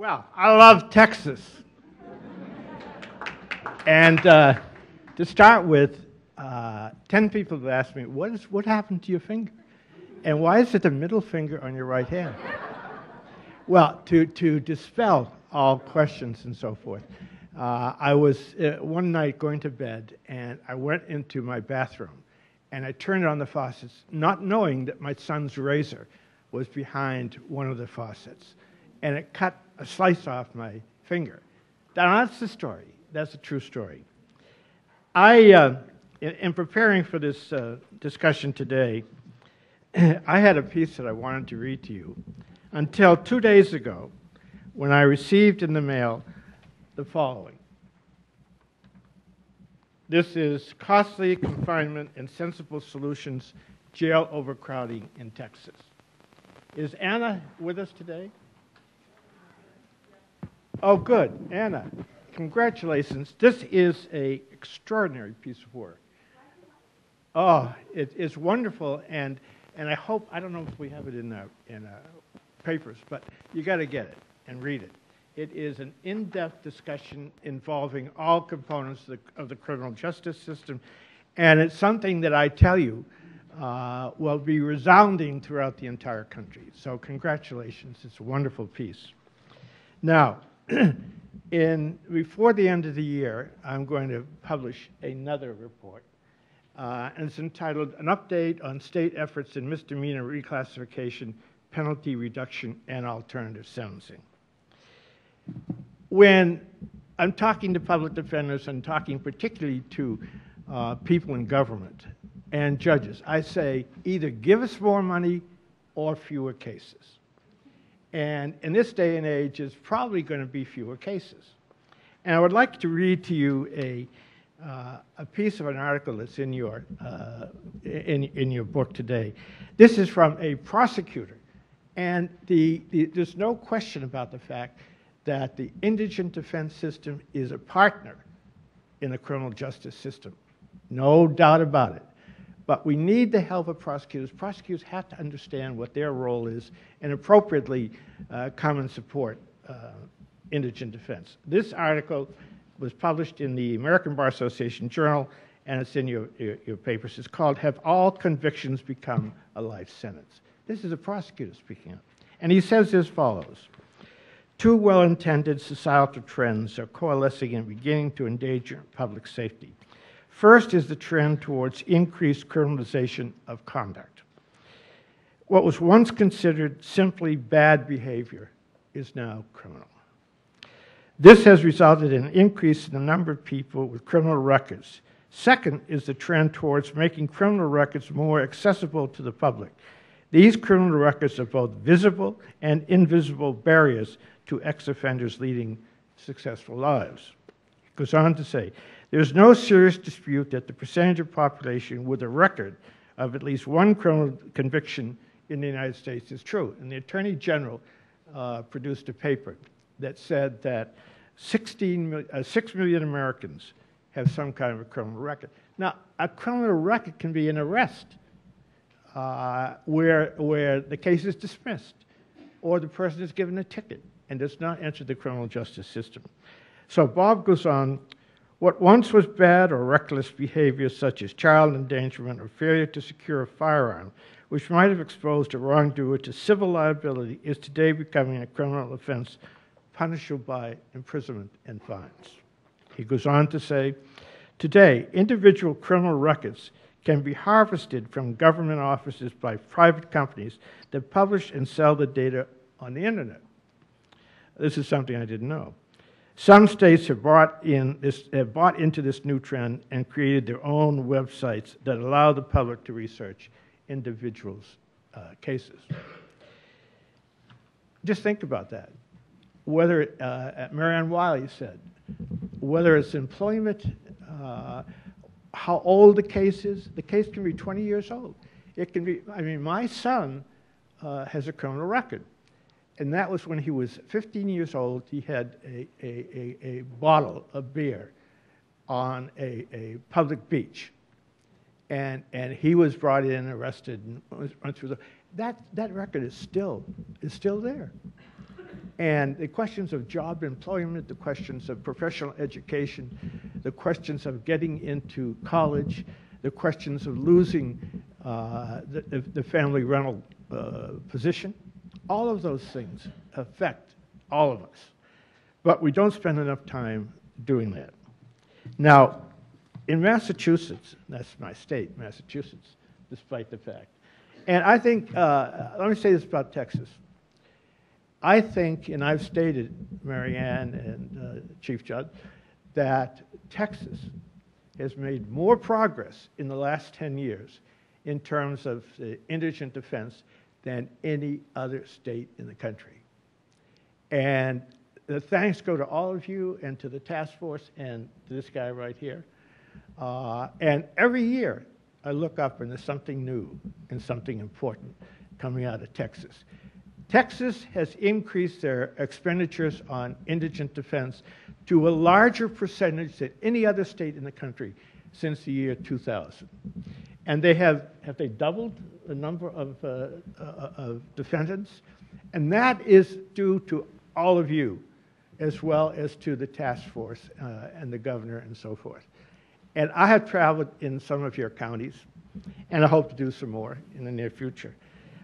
Well, I love Texas. And to start with, 10 people have asked me, what happened to your finger? And why is it the middle finger on your right hand? Well, to dispel all questions and so forth, I was one night going to bed, and I went into my bathroom, and I turned on the faucets, not knowing that my son's razor was behind one of the faucets, and it cut a slice off my finger. Now, that's the story. That's a true story. In preparing for this discussion today, I had a piece that I wanted to read to you until 2 days ago when I received in the mail the following. This is Costly Confinement and Sensible Solutions, Jail Overcrowding in Texas. Is Anna with us today? Oh, good. Anna, congratulations. This is an extraordinary piece of work. Oh, it's wonderful, and I hope, I don't know if we have it in papers, but you got to get it and read it. It is an in-depth discussion involving all components of the criminal justice system, and it's something that I tell you will be resounding throughout the entire country. So congratulations. It's a wonderful piece. Now, before the end of the year, I'm going to publish another report. And it's entitled, An Update on State Efforts in Misdemeanor Reclassification, Penalty Reduction, and Alternative Sentencing. When I'm talking to public defenders, I'm talking particularly to people in government and judges, I say, either give us more money or fewer cases. And in this day and age, it's probably going to be fewer cases. And I would like to read to you a piece of an article that's in your book today. This is from a prosecutor, and there's no question about the fact that the indigent defense system is a partner in the criminal justice system. No doubt about it. But we need the help of prosecutors. Prosecutors have to understand what their role is and appropriately come and support indigent defense. This article was published in the American Bar Association Journal, and it's in your papers. It's called, Have All Convictions Become a Life Sentence? This is a prosecutor speaking up. And he says as follows. Two well-intended societal trends are coalescing and beginning to endanger public safety. First is the trend towards increased criminalization of conduct. What was once considered simply bad behavior is now criminal. This has resulted in an increase in the number of people with criminal records. Second is the trend towards making criminal records more accessible to the public. These criminal records are both visible and invisible barriers to ex-offenders leading successful lives. It goes on to say, there's no serious dispute that the percentage of population with a record of at least one criminal conviction in the United States is true. And the Attorney General produced a paper that said that 6 million Americans have some kind of a criminal record. Now, a criminal record can be an arrest where the case is dismissed or the person is given a ticket and does not enter the criminal justice system. So Bob goes on, what once was bad or reckless behavior such as child endangerment or failure to secure a firearm, which might have exposed a wrongdoer to civil liability, is today becoming a criminal offense punishable by imprisonment and fines. He goes on to say, today, individual criminal records can be harvested from government offices by private companies that publish and sell the data on the internet. This is something I didn't know. Some states have bought into this new trend and created their own websites that allow the public to research individuals' cases. Just think about that. Whether, Marianne Wiley said, whether it's employment, how old the case is can be 20 years old. It can be, I mean, my son has a criminal record. And that was when he was 15 years old. He had a bottle of beer on a public beach. And he was brought in, arrested, and went through that record is still there. And the questions of job employment, the questions of professional education, the questions of getting into college, the questions of losing the family rental position, all of those things affect all of us. But we don't spend enough time doing that. Now, in Massachusetts, that's my state, Massachusetts, despite the fact. And I think, let me say this about Texas. I think, and I've stated, Marianne and Chief Judd, that Texas has made more progress in the last 10 years in terms of the indigent defense than any other state in the country. And the thanks go to all of you and to the task force and to this guy right here. And every year I look up and there's something new and something important coming out of Texas. Texas has increased their expenditures on indigent defense to a larger percentage than any other state in the country since the year 2000. And they have they doubled the number of defendants? And that is due to all of you, as well as to the task force and the governor and so forth. And I have traveled in some of your counties, and I hope to do some more in the near future.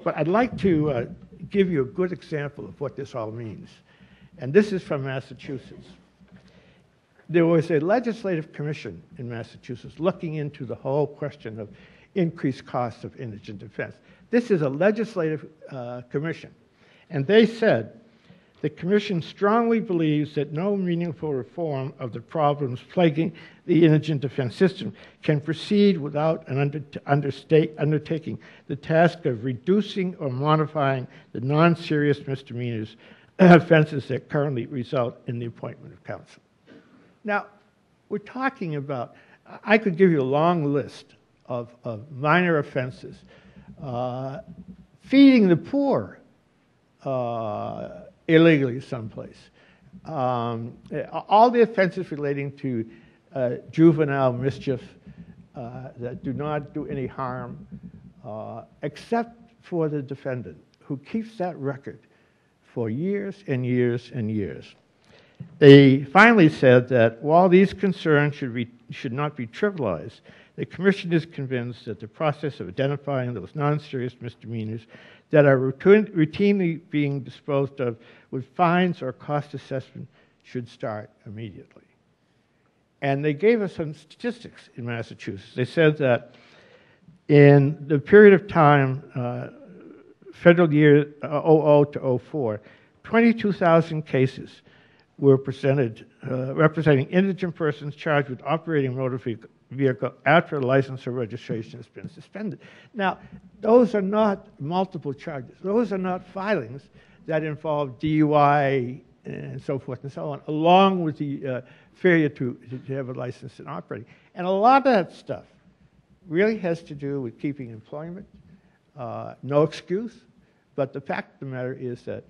But I'd like to give you a good example of what this all means. And this is from Massachusetts. There was a legislative commission in Massachusetts looking into the whole question of increased costs of indigent defense. This is a legislative commission. And they said, the commission strongly believes that no meaningful reform of the problems plaguing the indigent defense system can proceed without undertaking the task of reducing or modifying the non-serious misdemeanors offenses that currently result in the appointment of counsel. Now, we're talking about, I could give you a long list of minor offenses. Feeding the poor illegally someplace. All the offenses relating to juvenile mischief that do not do any harm, except for the defendant, who keeps that record for years and years and years. They finally said that while these concerns should not be trivialized, the Commission is convinced that the process of identifying those non-serious misdemeanors that are routinely being disposed of with fines or cost assessment should start immediately. And they gave us some statistics in Massachusetts. They said that in the period of time, federal year 00 to 04, 22,000 cases were presented representing indigent persons charged with operating a motor vehicle after a license or registration has been suspended. Now, those are not multiple charges. Those are not filings that involve DUI and so forth and so on, along with the failure to have a license and operating. And a lot of that stuff really has to do with keeping employment, no excuse, but the fact of the matter is that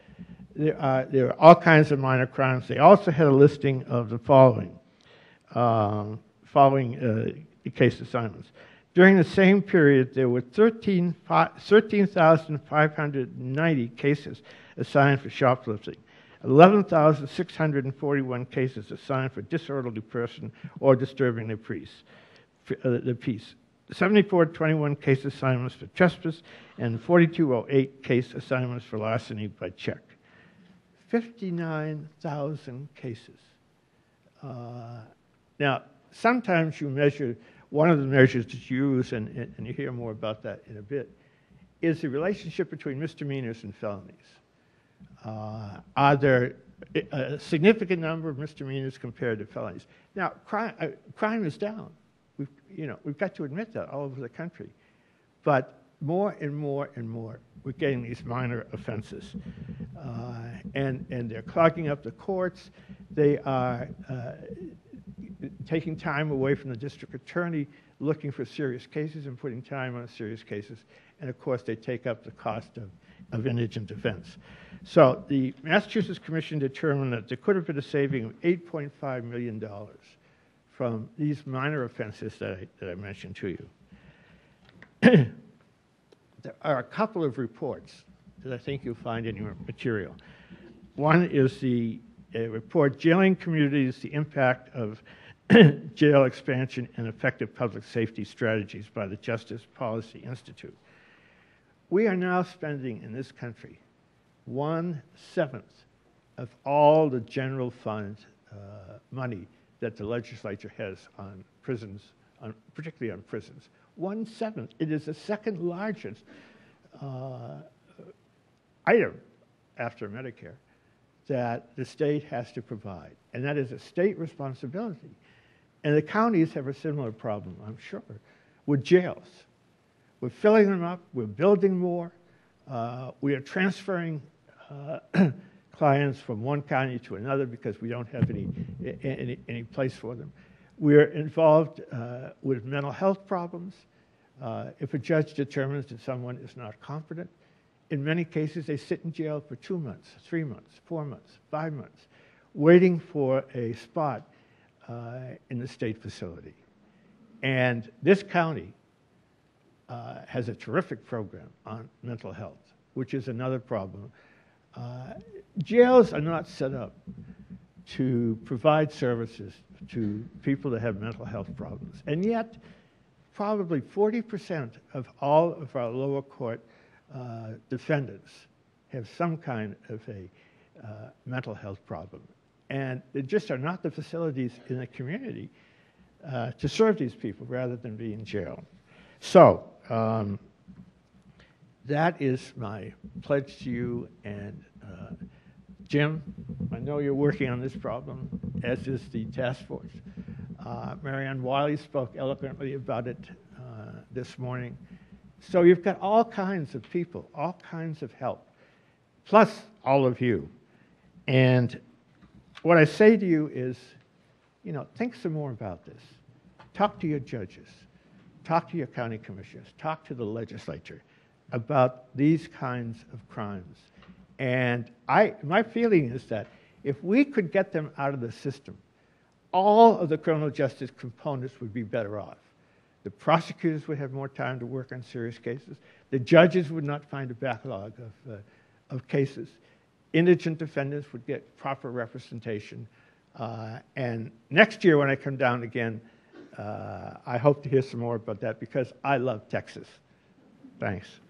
there are all kinds of minor crimes. They also had a listing of the following case assignments. During the same period, there were 13,590 cases assigned for shoplifting, 11,641 cases assigned for disorderly person or disturbing the peace, 7,421 case assignments for trespass, and 4,208 case assignments for larceny by check. 59,000 cases. Now, sometimes you measure, one of the measures that you use, and you hear more about that in a bit, is the relationship between misdemeanors and felonies. Are there a significant number of misdemeanors compared to felonies? Now, crime is down. We've got to admit that all over the country. But more and more and more, we're getting these minor offenses. And they're clogging up the courts. They are taking time away from the district attorney, looking for serious cases and putting time on serious cases. And of course, they take up the cost of indigent defense. So the Massachusetts Commission determined that there could have been a saving of $8.5 million from these minor offenses that I mentioned to you. There are a couple of reports that I think you'll find in your material. One is the report, Jailing Communities, the Impact of Jail Expansion and Effective Public Safety Strategies by the Justice Policy Institute. We are now spending in this country 1/7 of all the general fund money that the legislature has on prisons, particularly on prisons. 1/7. It is the second largest item after Medicare that the state has to provide. And that is a state responsibility. And the counties have a similar problem, I'm sure, with jails. We're filling them up, we're building more, we are transferring clients from one county to another because we don't have any place for them. We're involved with mental health problems. If a judge determines that someone is not competent, in many cases they sit in jail for 2 months, 3 months, 4 months, 5 months, waiting for a spot in the state facility. And this county has a terrific program on mental health, which is another problem. Jails are not set up to provide services to people that have mental health problems. And yet, probably 40% of all of our lower court defendants have some kind of a mental health problem. And there just are not the facilities in the community to serve these people rather than be in jail. So that is my pledge to you. And Jim, I know you're working on this problem, as is the task force. Marianne Wiley spoke eloquently about it this morning. So you've got all kinds of people, all kinds of help, plus all of you. And what I say to you is, think some more about this. Talk to your judges. Talk to your county commissioners. Talk to the legislature about these kinds of crimes. And my feeling is that if we could get them out of the system, all of the criminal justice components would be better off. The prosecutors would have more time to work on serious cases. The judges would not find a backlog of cases. Indigent defendants would get proper representation. And next year when I come down again, I hope to hear some more about that because I love Texas. Thanks.